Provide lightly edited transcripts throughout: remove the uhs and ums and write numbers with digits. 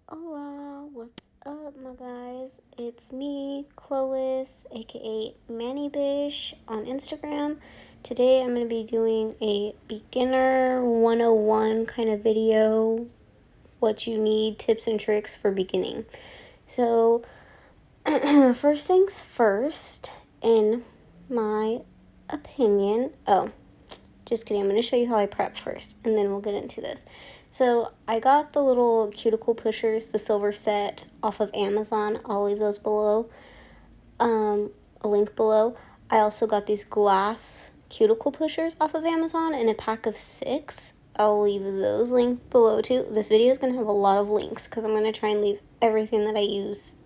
Hola, what's up, my guys? It's me, Chlois, aka Manny Bish, on Instagram. Today I'm going to be doing a beginner 101 kind of video, what you need, tips and tricks for beginning. So, first things first, in my opinion, just kidding, I'm going to show you how I prep first, and then we'll get into this. So I got the little cuticle pushers, the silver set, off of Amazon. I'll leave those below, a link below. I also got these glass cuticle pushers off of Amazon in a pack of 6. I'll leave those linked below too. This video is going to have a lot of links because I'm going to try and leave everything that I use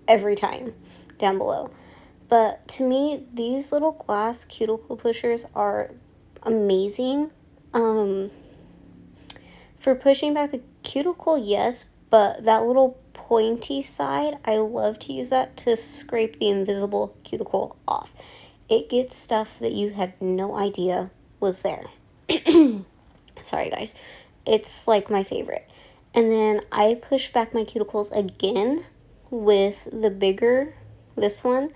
every time down below. But to me, these little glass cuticle pushers are amazing. For pushing back the cuticle, yes, but that little pointy side, I love to use that to scrape the invisible cuticle off. It gets stuff that you had no idea was there. Sorry, guys. It's like my favorite. And then I push back my cuticles again with the bigger, this one,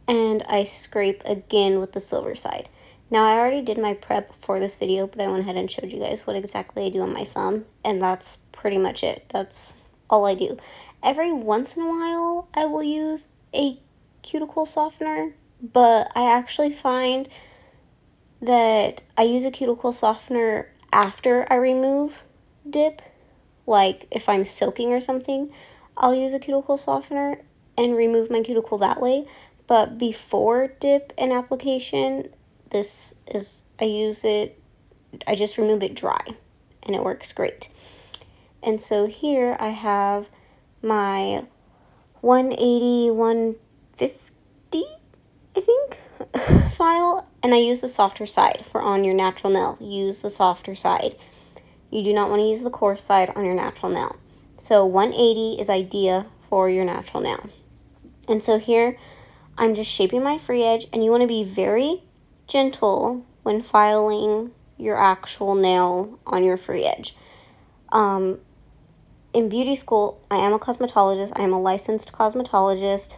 and I scrape again with the silver side. Now, I already did my prep for this video, but I went ahead and showed you guys what exactly I do on my thumb, and that's pretty much it. That's all I do. Every once in a while, I will use a cuticle softener, but I actually find that I use a cuticle softener after I remove dip. Like, if I'm soaking or something, I'll use a cuticle softener and remove my cuticle that way. But before dip and application, I just remove it dry, and it works great. And so here I have my 180, 150, I think, file, and I use the softer side for on your natural nail. Use the softer side. You do not want to use the coarse side on your natural nail. So 180 is idea for your natural nail. And so here I'm just shaping my free edge, and you want to be very gentle when filing your actual nail on your free edge. In beauty school, I am a cosmetologist. I am a licensed cosmetologist.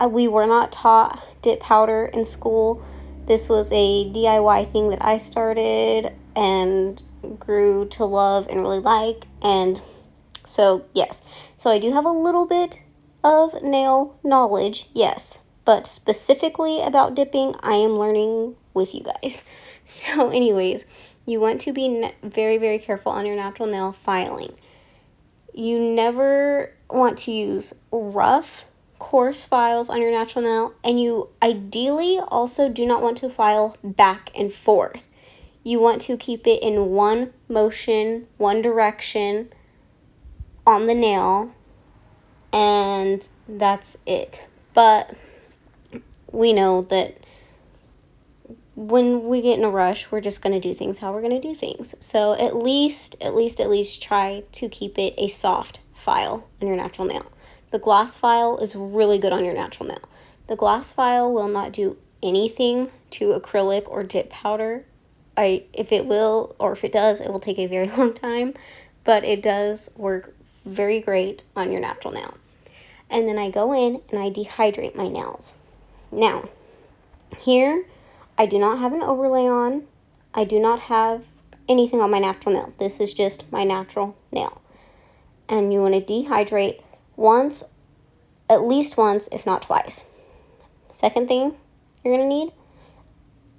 We were not taught dip powder in school. This was a DIY thing that I started and grew to love and really like. And so, yes. So I do have a little bit of nail knowledge, yes. But specifically about dipping, I am learning with you guys. So anyways, you want to be very, very careful on your natural nail filing. You never want to use rough, coarse files on your natural nail, and you ideally also do not want to file back and forth. You want to keep it in one motion, one direction on the nail, and that's it. But we know that when we get in a rush, we're just going to do things how we're going to do things. So at least try to keep it a soft file on your natural nail. The gloss file is really good on your natural nail. The gloss file will not do anything to acrylic or dip powder. If it will, or if it does, it will take a very long time, but it does work very great on your natural nail. And then I go in and I dehydrate my nails. Now, here, I do not have an overlay on. I do not have anything on my natural nail. This is just my natural nail. And you want to dehydrate once, at least once, if not twice. Second thing you're going to need,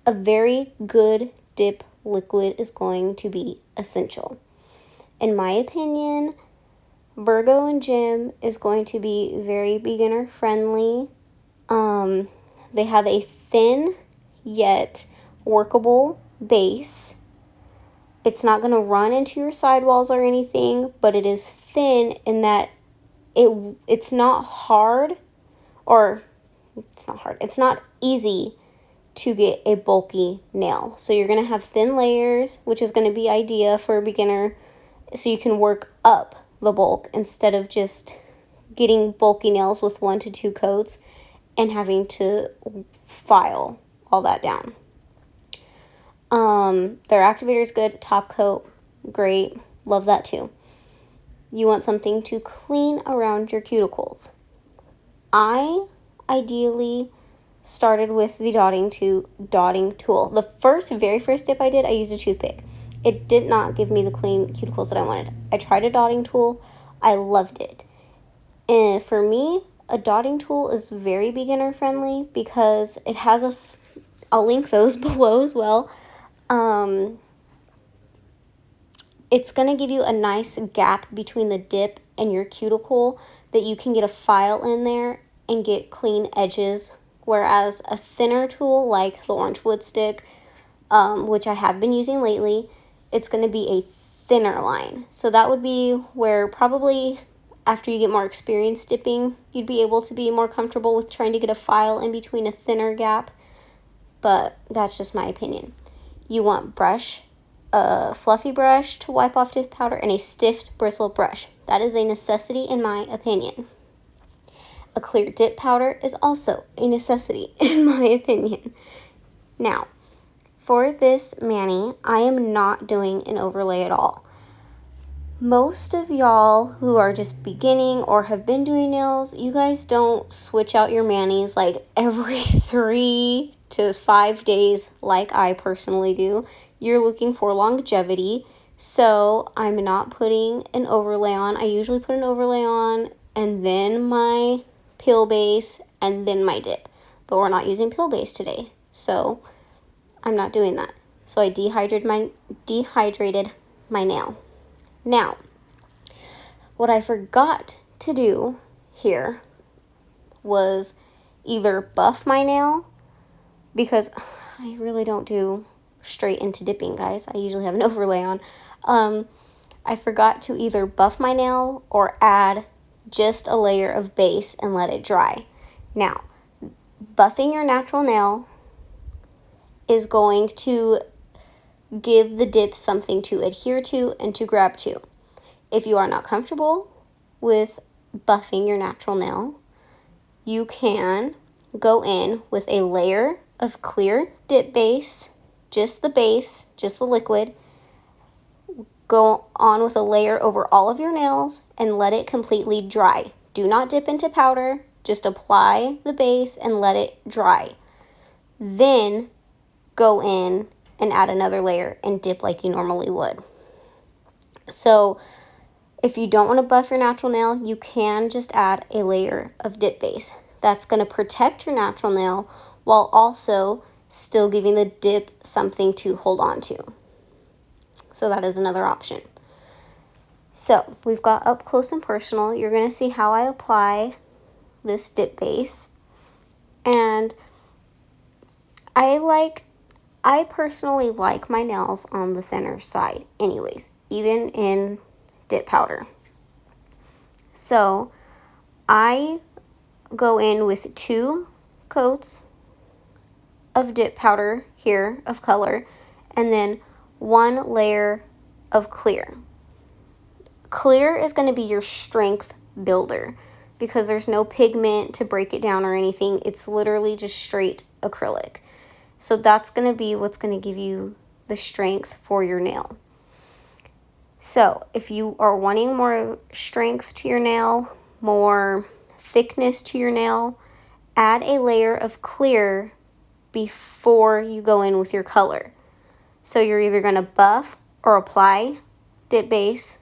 a very good dip liquid is going to be essential. In my opinion, Virgo and Jim is going to be very beginner friendly. They have a thin yet workable base. It's not going to run into your sidewalls or anything, but it is thin in that it's not hard, or it's not easy to get a bulky nail. So you're going to have thin layers, which is going to be ideal for a beginner, so you can work up the bulk instead of just getting bulky nails with 1 to 2 coats and having to file all that down. Their activator is good. Top coat, great. Love that too. you want something to clean around your cuticles. I ideally started with the dotting tool. The very first dip I did, I used a toothpick. It did not give me the clean cuticles that I wanted. I tried a dotting tool. I loved it. And for me, a dotting tool is very beginner friendly because it has I'll link those below as well. It's going to give you a nice gap between the dip and your cuticle that you can get a file in there and get clean edges. Whereas a thinner tool like the orange wood stick, which I have been using lately, it's going to be a thinner line. So that would be where probably after you get more experience dipping, you'd be able to be more comfortable with trying to get a file in between a thinner gap. But that's just my opinion. You want a fluffy brush to wipe off dip powder, and a stiff bristle brush. That is a necessity in my opinion. A clear dip powder is also a necessity in my opinion. Now, for this mani, I am not doing an overlay at all. Most of y'all who are just beginning or have been doing nails, you guys don't switch out your manis like every 3 to 5 days like I personally do. You're looking for longevity, so I'm not putting an overlay on. I usually put an overlay on and then my peel base and then my dip, but we're not using peel base today, so I'm not doing that. So I dehydrated my nail. Now, what I forgot to do here was either buff my nail, because I really don't do straight into dipping, guys. I usually have an overlay on. I forgot to either buff my nail or add just a layer of base and let it dry. Now, buffing your natural nail is going to give the dip something to adhere to and to grab to. If you are not comfortable with buffing your natural nail, you can go in with a layer of clear dip base, just the liquid. Go on with a layer over all of your nails and let it completely dry. Do not dip into powder, just apply the base and let it dry. Then go in and add another layer and dip like you normally would. So if you don't want to buff your natural nail, you can just add a layer of dip base. That's going to protect your natural nail while also still giving the dip something to hold on to. So that is another option. So we've got up close and personal. You're going to see how I apply this dip base. And I personally like my nails on the thinner side anyways, even in dip powder. So I go in with 2 coats of dip powder here of color and then 1 layer of clear. Clear is going to be your strength builder because there's no pigment to break it down or anything. It's literally just straight acrylic. So that's going to be what's going to give you the strength for your nail. So if you are wanting more strength to your nail, more thickness to your nail, add a layer of clear before you go in with your color. So you're either going to buff or apply dip base.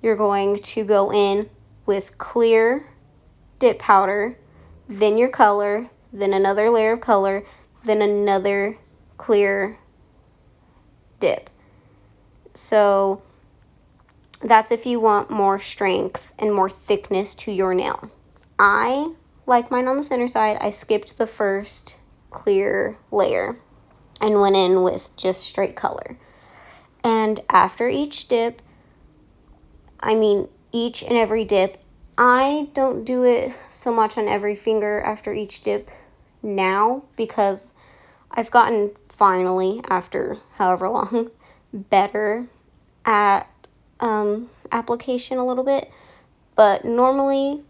You're going to go in with clear dip powder, then your color, then another layer of color, then another clear dip. So that's if you want more strength and more thickness to your nail. I like mine on the center side. I skipped the first clear layer and went in with just straight color. And after each and every dip, I don't do it so much on every finger after each dip now because I've gotten finally, after however long, better at application a little bit. But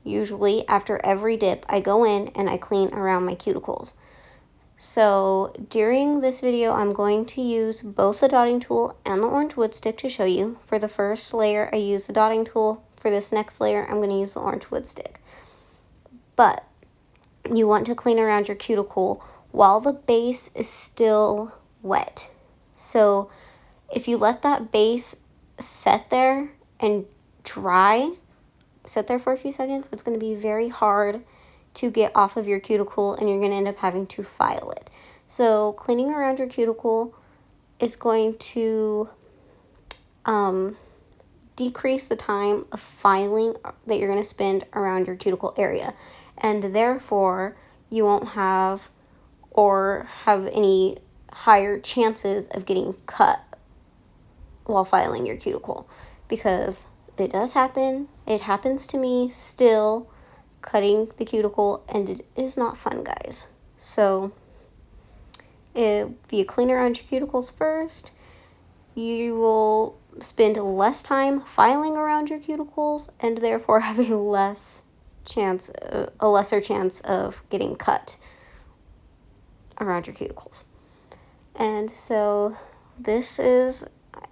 usually after every dip, I go in and I clean around my cuticles. So during this video, I'm going to use both the dotting tool and the orange wood stick to show you. For the first layer, I use the dotting tool. For this next layer, I'm going to use the orange wood stick. But you want to clean around your cuticle while the base is still wet. So if you let that base set there and dry, sit there for a few seconds, it's going to be very hard to get off of your cuticle, and you're going to end up having to file it. So cleaning around your cuticle is going to decrease the time of filing that you're going to spend around your cuticle area, and therefore you won't have any higher chances of getting cut while filing your cuticle, because it does happen. It happens to me still, cutting the cuticle, and it is not fun, guys. So if you clean around your cuticles first, you will spend less time filing around your cuticles and therefore have a lesser chance of getting cut around your cuticles. And so this is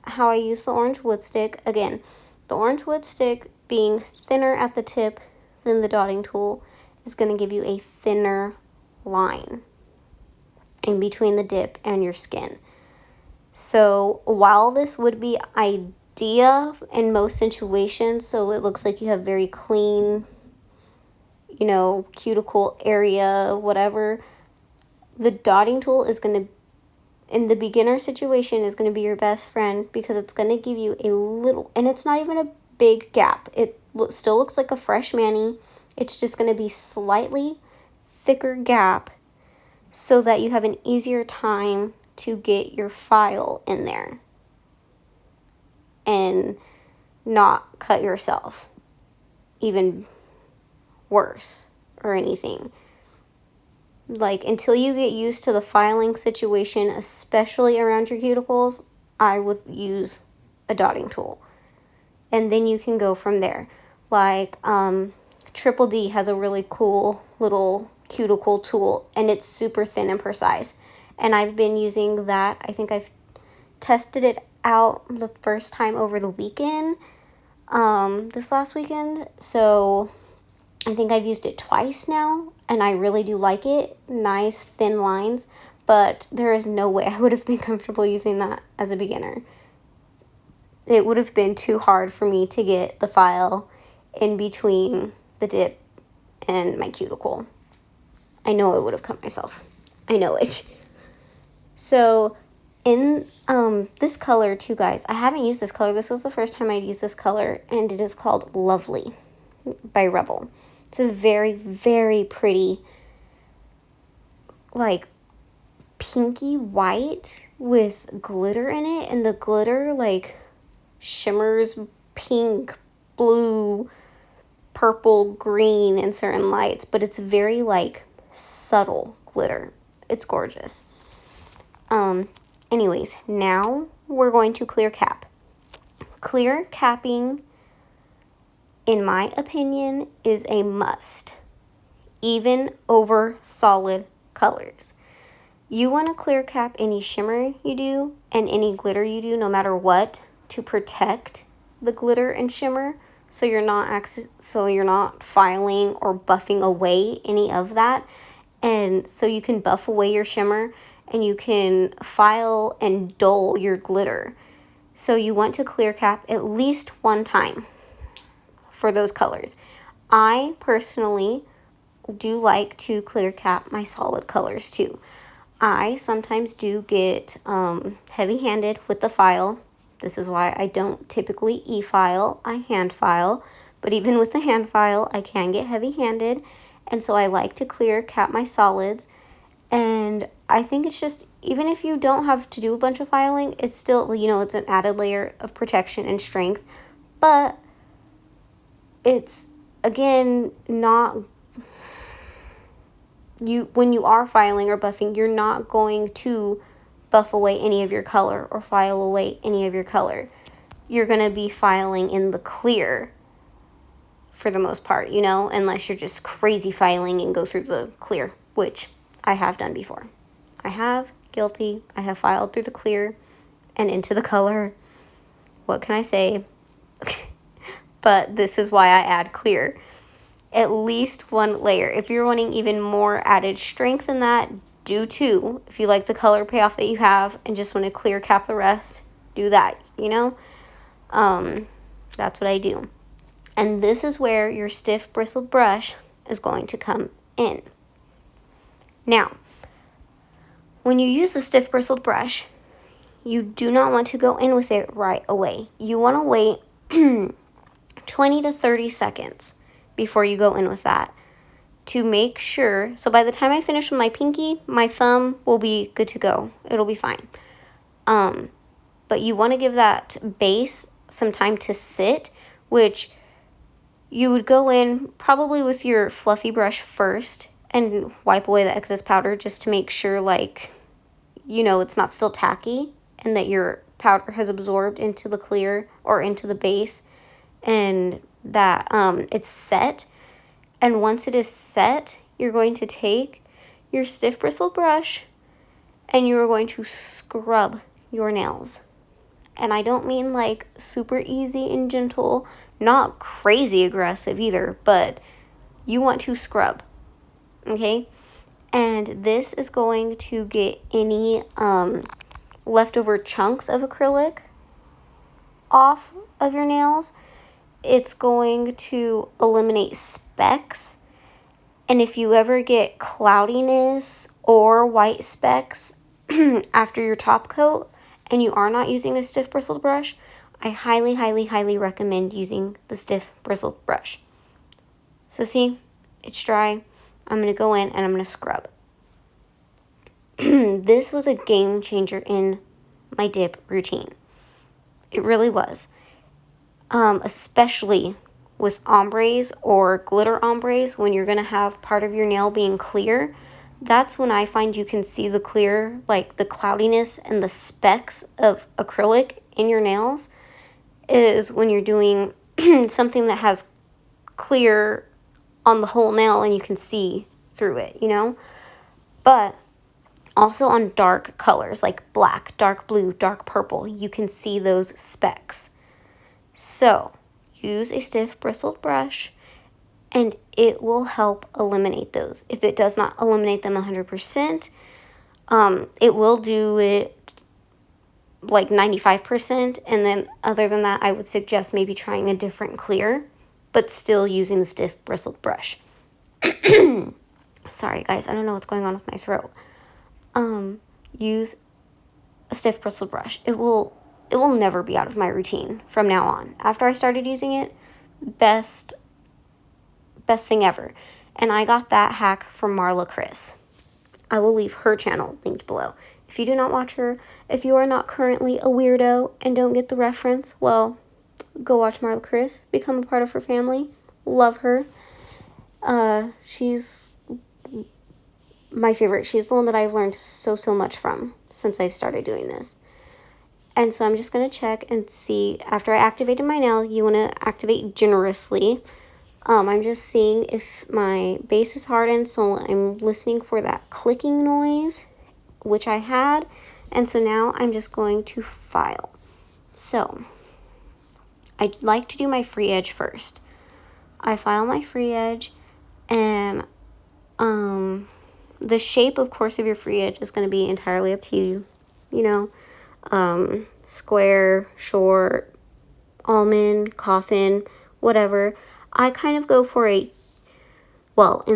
how I use the orange wood stick. Again, the orange wood stick being thinner at the tip than the dotting tool is going to give you a thinner line in between the dip and your skin. So while this would be idea in most situations, so it looks like you have very clean, cuticle area, whatever, the dotting tool is going to, in the beginner situation, is going to be your best friend, because it's going to give you a little, and it's not even a big gap. It still looks like a fresh mani. It's just going to be slightly thicker gap so that you have an easier time to get your file in there and not cut yourself even worse or anything. Like, until you get used to the filing situation, especially around your cuticles, I would use a dotting tool. And then you can go from there. Like, Triple D has a really cool little cuticle tool, and it's super thin and precise. And I've been using that. I think I've tested it out the first time over the weekend, this last weekend. So I think I've used it twice now, and I really do like it. Nice thin lines, but there is no way I would have been comfortable using that as a beginner. It would have been too hard for me to get the file in between the dip and my cuticle. I know I would have cut myself. I know it. So in this color too, guys, I haven't used this color. This was the first time I'd used this color, and it is called Lovely by Rebel. It's a very, very pretty, like, pinky white with glitter in it, and the glitter, like, shimmers pink, blue, purple, green in certain lights, but it's very, like, subtle glitter. It's gorgeous. Anyways, now we're going to clear cap. Clear capping, in my opinion, is a must, even over solid colors. You want to clear cap any shimmer you do and any glitter you do, no matter what, to protect the glitter and shimmer, so you're not filing or buffing away any of that, and so you can buff away your shimmer and you can file and dull your glitter. So you want to clear cap at least one time for those colors. I personally do like to clear cap my solid colors too. I sometimes do get heavy-handed with the file. This is why I don't typically e-file, I hand file. But even with the hand file, I can get heavy-handed. And so I like to clear cap my solids. And I think it's just, even if you don't have to do a bunch of filing, it's still, it's an added layer of protection and strength. But it's, again, not, when you are filing or buffing, you're not going to buff away any of your color or file away any of your color. You're going to be filing in the clear for the most part, unless you're just crazy filing and go through the clear, which I have done before. I have, guilty. I have filed through the clear and into the color. What can I say? But this is why I add clear. At least one layer. If you're wanting even more added strength in that, do 2. If you like the color payoff that you have and just want to clear cap the rest, do that, you know? That's what I do. And this is where your stiff bristled brush is going to come in. Now, when you use the stiff bristled brush, you do not want to go in with it right away. You want to wait 20 to 30 seconds before you go in with that to make sure. So by the time I finish with my pinky, my thumb will be good to go. It'll be fine. But you want to give that base some time to sit, which you would go in probably with your fluffy brush first and wipe away the excess powder just to make sure, like, you know, it's not still tacky and that your powder has absorbed into the clear or into the base and that it's set. And once it is set, you're going to take your stiff bristle brush and you are going to scrub your nails. And I don't mean like super easy and gentle, not crazy aggressive either, but you want to scrub, okay? And this is going to get any leftover chunks of acrylic off of your nails. It's going to eliminate specks. And if you ever get cloudiness or white specks after your top coat and you are not using a stiff bristled brush, I highly, highly, highly recommend using the stiff bristled brush. So see, it's dry. I'm going to go in and I'm going to scrub. This was a game changer in my dip routine. It really was. Especially with ombres or glitter ombres, when you're going to have part of your nail being clear, that's when I find you can see the clear, like the cloudiness and the specks of acrylic in your nails, is when you're doing something that has clear on the whole nail and you can see through it, you know? But also on dark colors like black, dark blue, dark purple, you can see those specks. So use a stiff bristled brush and it will help eliminate those. If it does not eliminate them 100%, it will do it like 95%. And then other than that, I would suggest maybe trying a different clear, but still using the stiff bristled brush. Sorry guys, I don't know what's going on with my throat. Use a stiff bristled brush. It will never be out of my routine from now on. After I started using it, best thing ever. And I got that hack from Marla Kris. I will leave her channel linked below. If you do not watch her, if you are not currently a weirdo and don't get the reference, well, go watch Marla Kris. Become a part of her family. Love her. She's my favorite. She's the one that I've learned so much from since I've started doing this. And so I'm just going to check and see, after I activated my nail, you want to activate generously. I'm just seeing if my base is hardened, so I'm listening for that clicking noise, which I had. And so now I'm just going to file. So I like to do my free edge first. I file my free edge, and the shape, of course, of your free edge is going to be entirely up to you. You know, square, short, almond, coffin, whatever. I kind of go for in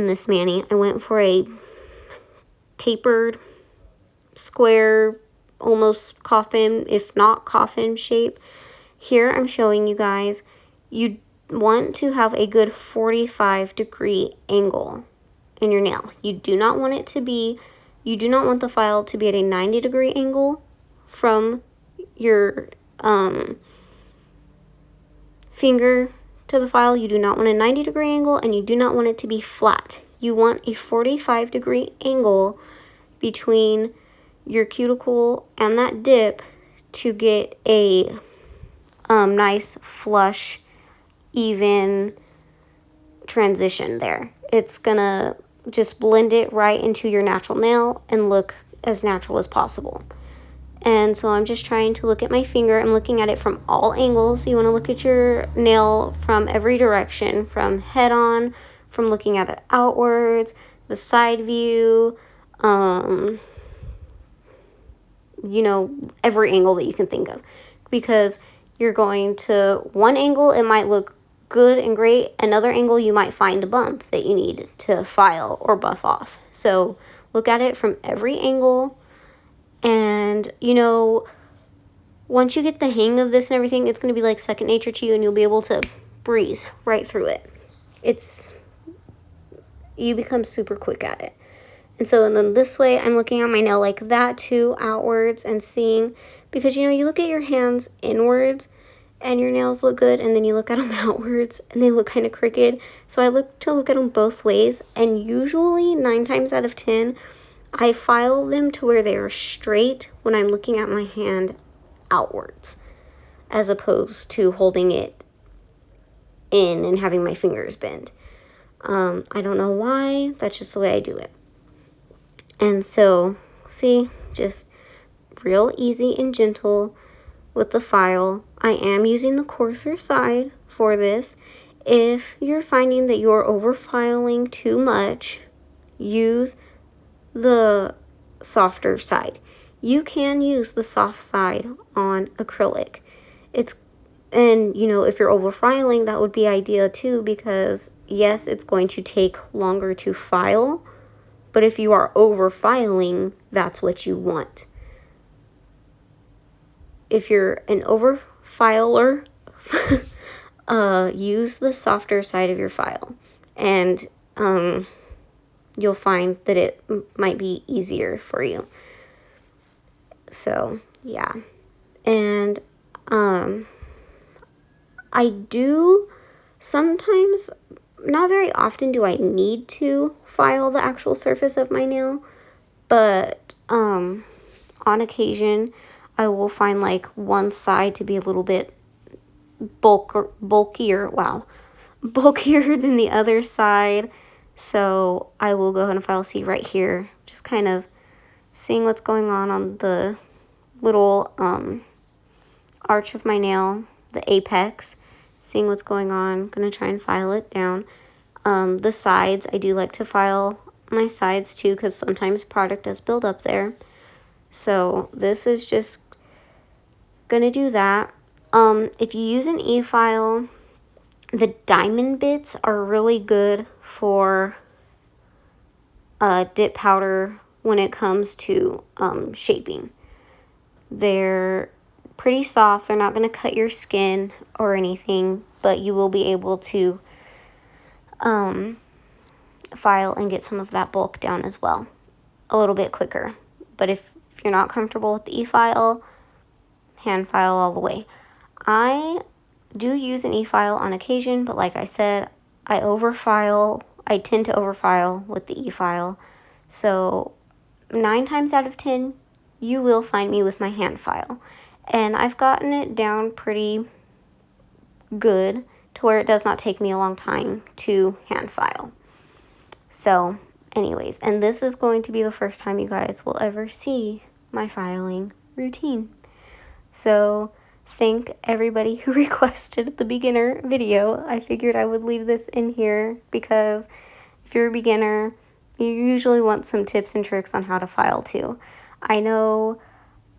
this mani, I went for a tapered, square, almost coffin, if not coffin shape. Here I'm showing you guys, you want to have a good 45-degree angle in your nail. You do not want the file to be at a 90-degree angle from your finger to the file. You do not want a 90-degree angle, and you do not want it to be flat. You want a 45-degree angle between your cuticle and that dip to get a nice, flush, even transition there. It's gonna just blend it right into your natural nail and look as natural as possible. And so I'm just trying to look at my finger. I'm looking at it from all angles. You want to look at your nail from every direction, from head on, from looking at it outwards, the side view, you know, every angle that you can think of. Because you're going to one angle, it might look good and great. Another angle, you might find a bump that you need to file or buff off. So look at it from every angle. And, you know, once you get the hang of this and everything, it's going to be like second nature to you, and you'll be able to breeze right through it. You become super quick at it. And so, and then this way, I'm looking at my nail like that too, outwards, and seeing, because, you know, you look at your hands inwards and your nails look good, and then you look at them outwards and they look kind of crooked. So I look at them both ways, and usually 9 times out of 10, I file them to where they are straight when I'm looking at my hand outwards, as opposed to holding it in and having my fingers bend. I don't know why, that's just the way I do it. And so, see, just real easy and gentle with the file. I am using the coarser side for this. If you're finding that you're over filing too much, use the softer side. You can use the soft side on acrylic. And you know, if you're over filing, that would be ideal too, because yes, it's going to take longer to file, but if you are over filing, that's what you want. If you're an over filer, use the softer side of your file, and you'll find that it might be easier for you. So, yeah. And I do sometimes, not very often do I need to file the actual surface of my nail, but on occasion, I will find like one side to be a little bit bulkier than the other side. So I will go ahead and file. See right here, just kind of seeing what's going on the little arch of my nail, the apex, seeing what's going on. I'm going to try and file it down. The sides, I do like to file my sides too, because sometimes product does build up there. So this is just going to do that. If you use an e-file, the diamond bits are really good for dip powder when it comes to shaping. They're pretty soft. They're not going to cut your skin or anything, but you will be able to file and get some of that bulk down as well a little bit quicker. But if you're not comfortable with the e-file, hand file all the way. I do use an e-file on occasion, but like I said, I tend to overfile with the e-file. So 9 times out of 10, you will find me with my hand file. And I've gotten it down pretty good to where it does not take me a long time to hand file. So anyways, and this is going to be the first time you guys will ever see my filing routine. So thank everybody who requested the beginner video. I figured I would leave this in here because if you're a beginner, you usually want some tips and tricks on how to file too. I know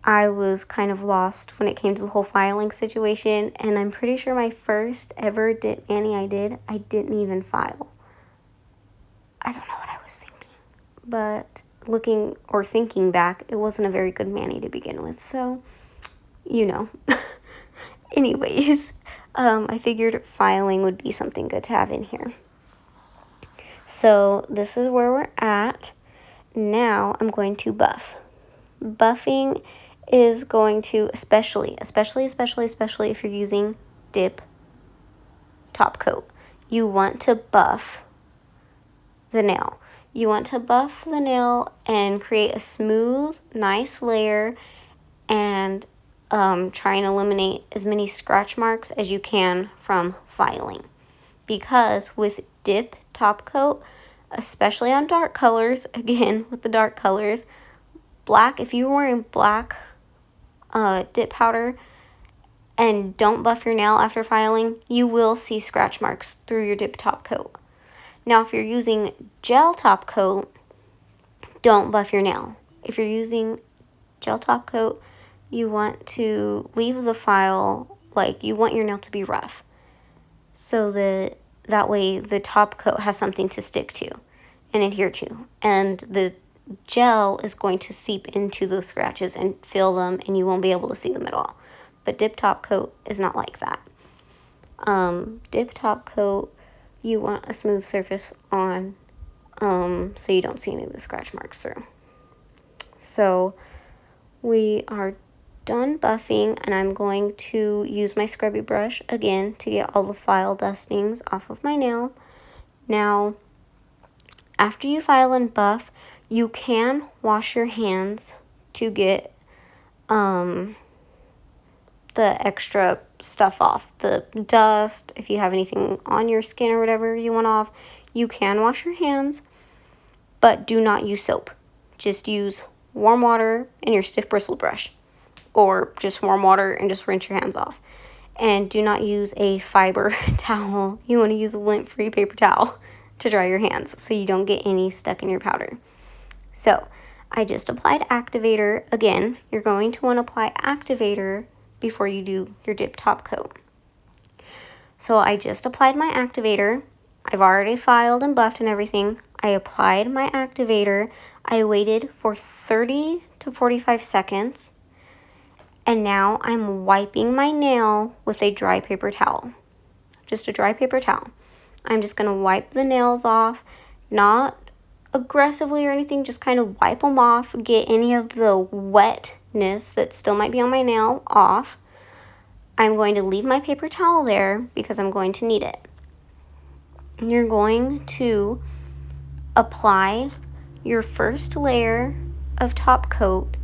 I was kind of lost when it came to the whole filing situation, and I'm pretty sure my first ever dip mani I didn't even file. I don't know what I was thinking, but thinking back, it wasn't a very good mani to begin with, so you know. Anyways, I figured filing would be something good to have in here. So this is where we're at. Now I'm going to buff. Buffing is going to, especially if you're using dip top coat, you want to buff the nail. You want to buff the nail and create a smooth, nice layer, and try and eliminate as many scratch marks as you can from filing. Because with dip top coat, especially on dark colors, again with the dark colors, black, if you're wearing black dip powder and don't buff your nail after filing, you will see scratch marks through your dip top coat. Now, if you're using gel top coat, don't buff your nail. If you're using gel top coat, you want to leave the file, like, you want your nail to be rough, so that way the top coat has something to stick to and adhere to, and the gel is going to seep into those scratches and fill them, and you won't be able to see them at all. But dip top coat is not like that. Dip top coat, you want a smooth surface on, so you don't see any of the scratch marks through. So we are done buffing, and I'm going to use my scrubby brush again to get all the file dustings off of my nail. Now, after you file and buff, you can wash your hands to get the extra stuff off, the dust. If you have anything on your skin or whatever you want off, you can wash your hands, but do not use soap. Just use warm water and your stiff bristle brush, or just warm water and just rinse your hands off. And do not use a fiber towel. You want to use a lint-free paper towel to dry your hands so you don't get any stuck in your powder. So I just applied activator. Again, you're going to want to apply activator before you do your dip top coat. So I just applied my activator. I've already filed and buffed and everything. I applied my activator. I waited for 30 to 45 seconds. And now I'm wiping my nail with a dry paper towel. Just a dry paper towel. I'm just going to wipe the nails off, not aggressively or anything, just kind of wipe them off, get any of the wetness that still might be on my nail off. I'm going to leave my paper towel there because I'm going to need it. You're going to apply your first layer of top coat.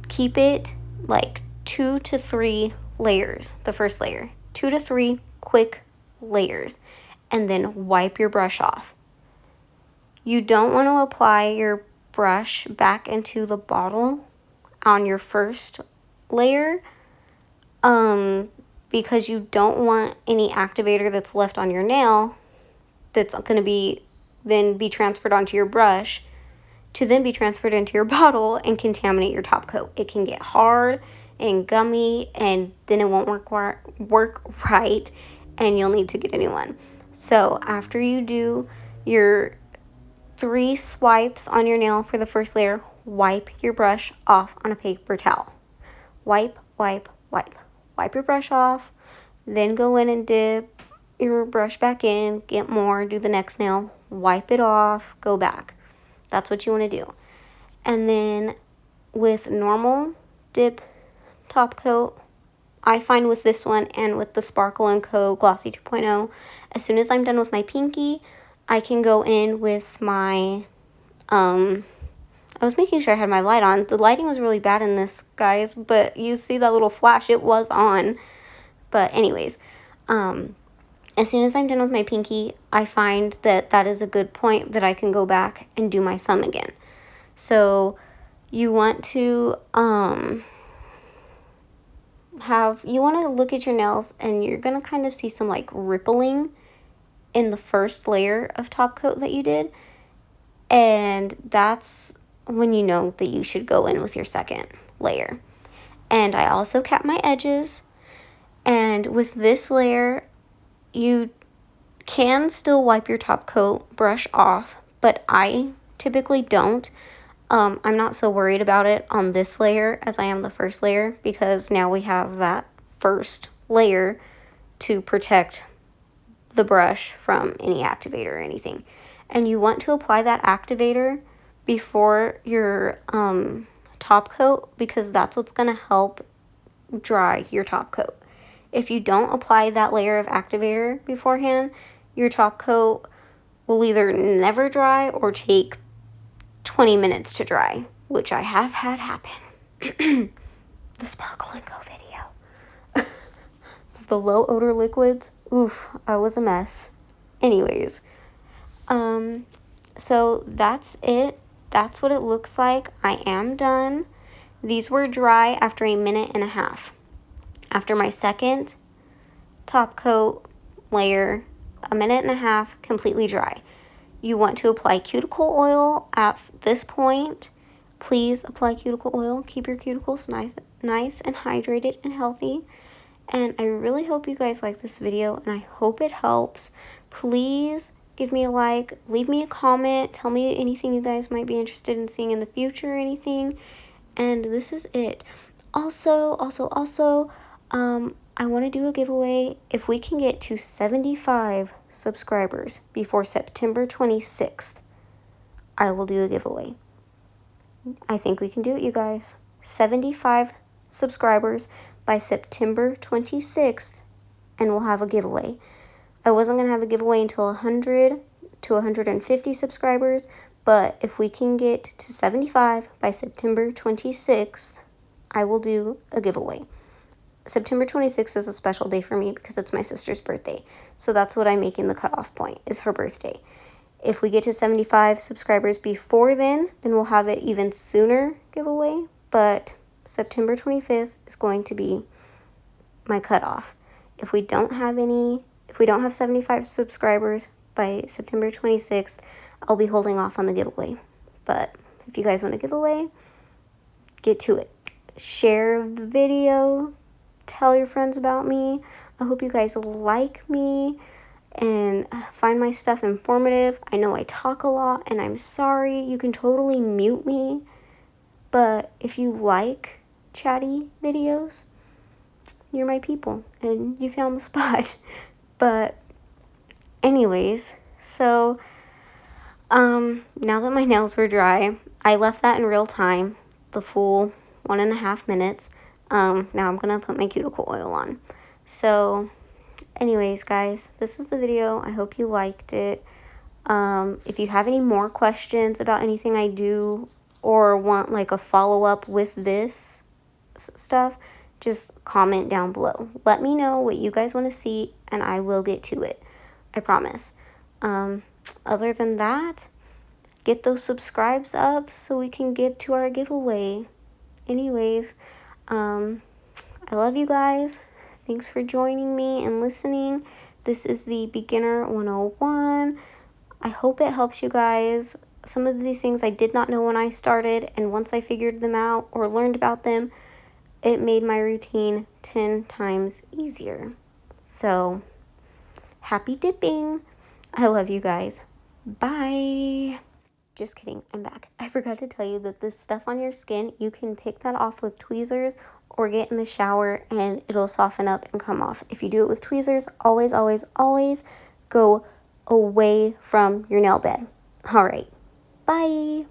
Keep it like 2 to 3 layers, the first layer. 2 to 3 quick layers, and then wipe your brush off. You don't want to apply your brush back into the bottle on your first layer, because you don't want any activator that's left on your nail that's going to be transferred onto your brush to then be transferred into your bottle and contaminate your top coat. It can get hard and gummy, and then it won't work right, and you'll need to get a new one. So after you do your 3 swipes on your nail for the first layer, wipe your brush off on a paper towel. Wipe, wipe, wipe. Wipe your brush off, then go in and dip your brush back in, get more, do the next nail, wipe it off, go back. That's what you want to do. And then with normal dip top coat, I find with this one and with the Sparkle & Co. Glossy 2.0, as soon as I'm done with my pinky, I can go in with my, I was making sure I had my light on. The lighting was really bad in this, guys, but you see that little flash, it was on. But anyways, as soon as I'm done with my pinky, I find that that is a good point that I can go back and do my thumb again. So you want to, you want to look at your nails, and you're going to kind of see some like rippling in the first layer of top coat that you did. And that's when you know that you should go in with your second layer. And I also cap my edges. And with this layer, you can still wipe your top coat brush off, but I typically don't. I'm not so worried about it on this layer as I am the first layer, because now we have that first layer to protect the brush from any activator or anything. And you want to apply that activator before your top coat, because that's what's going to help dry your top coat. If you don't apply that layer of activator beforehand, your top coat will either never dry or take 20 minutes to dry, which I have had happen. The Sparkle & Co. video. The low odor liquids, oof, I was a mess. Anyways, so that's it. that's what it looks like. I am done. These were dry after 1.5 minutes. After my second top coat layer, 1.5 minutes, completely dry. You want to apply cuticle oil at this point. Please apply cuticle oil. Keep your cuticles nice and hydrated and healthy. And I really hope you guys like this video, and I hope it helps. Please give me a like, leave me a comment, tell me anything you guys might be interested in seeing in the future or anything. And this is it. Also, I want to do a giveaway. If we can get to 75 subscribers before September 26th, I will do a giveaway. I think we can do it, you guys. 75 subscribers by September 26th, and we'll have a giveaway. I wasn't going to have a giveaway until 100 to 150 subscribers, but if we can get to 75 by September 26th, I will do a giveaway. September 26th is a special day for me because it's my sister's birthday. So that's what I'm making the cutoff point, is her birthday. If we get to 75 subscribers before then we'll have it even sooner giveaway. But September 25th is going to be my cutoff. If we don't have 75 subscribers by September 26th, I'll be holding off on the giveaway. But if you guys want a giveaway, get to it. Share the video. Tell your friends about me. I hope you guys like me and find my stuff informative. I know I talk a lot, and I'm sorry. You can totally mute me. But if you like chatty videos, you're my people, and you found the spot. But anyways, so now that my nails were dry, I left that in real time, the full 1.5 minutes. Now I'm going to put my cuticle oil on. So anyways, guys, this is the video. I hope you liked it. If you have any more questions about anything I do or want like a follow-up with this stuff, just comment down below. Let me know what you guys want to see, and I will get to it. I promise. Other than that, get those subscribes up so we can get to our giveaway. Anyways, I love you guys. Thanks for joining me and listening. This is the Beginner 101. I hope it helps you guys. Some of these things I did not know when I started, and once I figured them out or learned about them, it made my routine 10 times easier. So, happy dipping. I love you guys. Bye. Just kidding, I'm back. I forgot to tell you that this stuff on your skin, you can pick that off with tweezers or get in the shower and it'll soften up and come off. If you do it with tweezers, always, always, always go away from your nail bed. All right, bye.